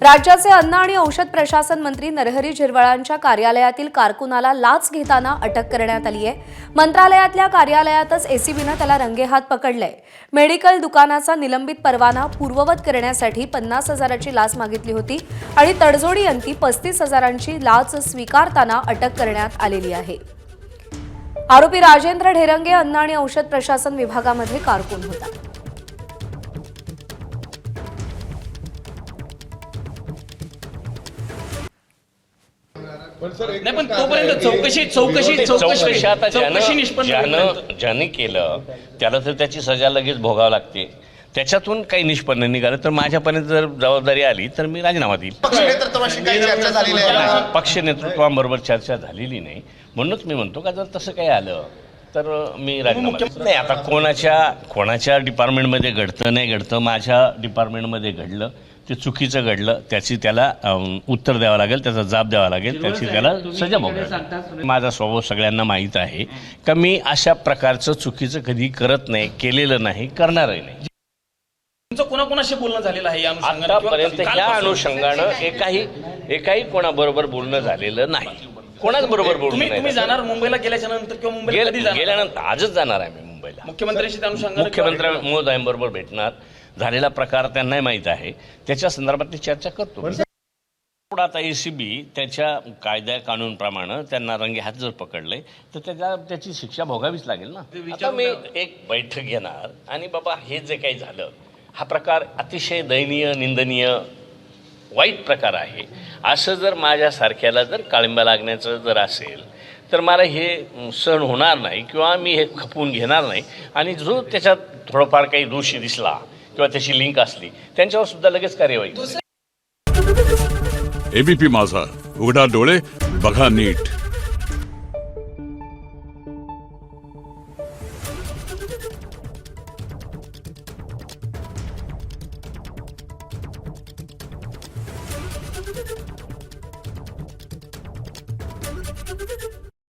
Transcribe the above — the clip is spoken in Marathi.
राज्याचे अन्न आणि औषध प्रशासन मंत्री नरहरी झिरवाळांच्या कार्यालयातील कारकुनाला लाच घेताना अटक करण्यात आली आहे। मंत्रालयातल्या कार्यालयातच एसीबीने त्याला रंगेहात पकडलंय। मेडिकल दुकानाचा निलंबित परवाना पूर्ववत करण्यासाठी 50,000ची लाच मागितली होती आणि तडजोडी अंती 35,000ची लाच स्वीकारताना अटक करण्यात आलेली आहे। आरोपी राजेंद्र ढेरंगे अन्न आणि औषध प्रशासन विभागामध्ये कारकून होता। नाही पण तोपर्यंत चौकशी आता निष्पन्न ज्याने केलं त्याला तर त्याची सजा लगेच भोगावं लागते। त्याच्यातून काही निष्पन्न निघालं तर माझ्यापर्यंत जर जबाबदारी आली तर मी राजीनामा देईल। पक्ष नेतृत्वाबरोबर चर्चा झालेली नाही, म्हणूनच मी म्हणतो का जर तसं काही आलं तर मी राजीनामा देईल। नाही, आता कोणाच्या डिपार्टमेंटमध्ये घडतं नाही घडतं, माझ्या डिपार्टमेंटमध्ये घडलं, ते चुकीचं घडलं, त्याची त्याला उत्तर द्यावं लागेल, त्याचा जाब द्यावा लागेल, त्याची त्याला सजा भोगावी। माझा स्वभाव सगळ्यांना माहीत आहे का मी अशा प्रकारचं चुकीचं कधी करत नाही, केलेलं नाही, करणारही नाही। तुमचं कोणाकोणाशी बोलणं झालेलं आहे या अनुषंगाने? आतापर्यंत ह्या अनुषंगानं एकाही कोणाबरोबर बोलणं झालेलं नाही। कोणाच बरोबर बोलणं नाही। तुम्ही जाणार मुंबईला गेल्याच्या नंतर किंवा मुंबईला कधी जाणार? गेल्यानंतर आजच जाणार आहे मी मुंबईला। मुख्यमंत्र्यांशी त्या अनुषंगाने मुख्यमंत्री महोदयांबरोबर भेटणार, झालेला प्रकार त्यांनाही माहीत आहे, त्याच्या संदर्भातली चर्चा करतो। आता एसीबी त्याच्या कायदा कानूनप्रमाणे त्यांना रंगे हात जर पकडले तर त्याची शिक्षा भोगावीच लागेल ना। आता मी एक बैठक घेणार आणि बाबा हे जे काही झालं हा प्रकार अतिशय दयनीय, निंदनीय, वाईट प्रकार आहे, असं जर माझ्यासारख्याला जर काळिंबा लागण्याचं जर असेल तर मला हे सहन होणार नाही किंवा मी हे खपवून घेणार नाही। आणि जो त्याच्यात थोडंफार काही दोषी दिसला किंवा त्याची लिंक असली त्यांच्यावर सुद्धा लगेच कार्यवाही। एबीपी माझा, उघडा डोळे बघा नीट।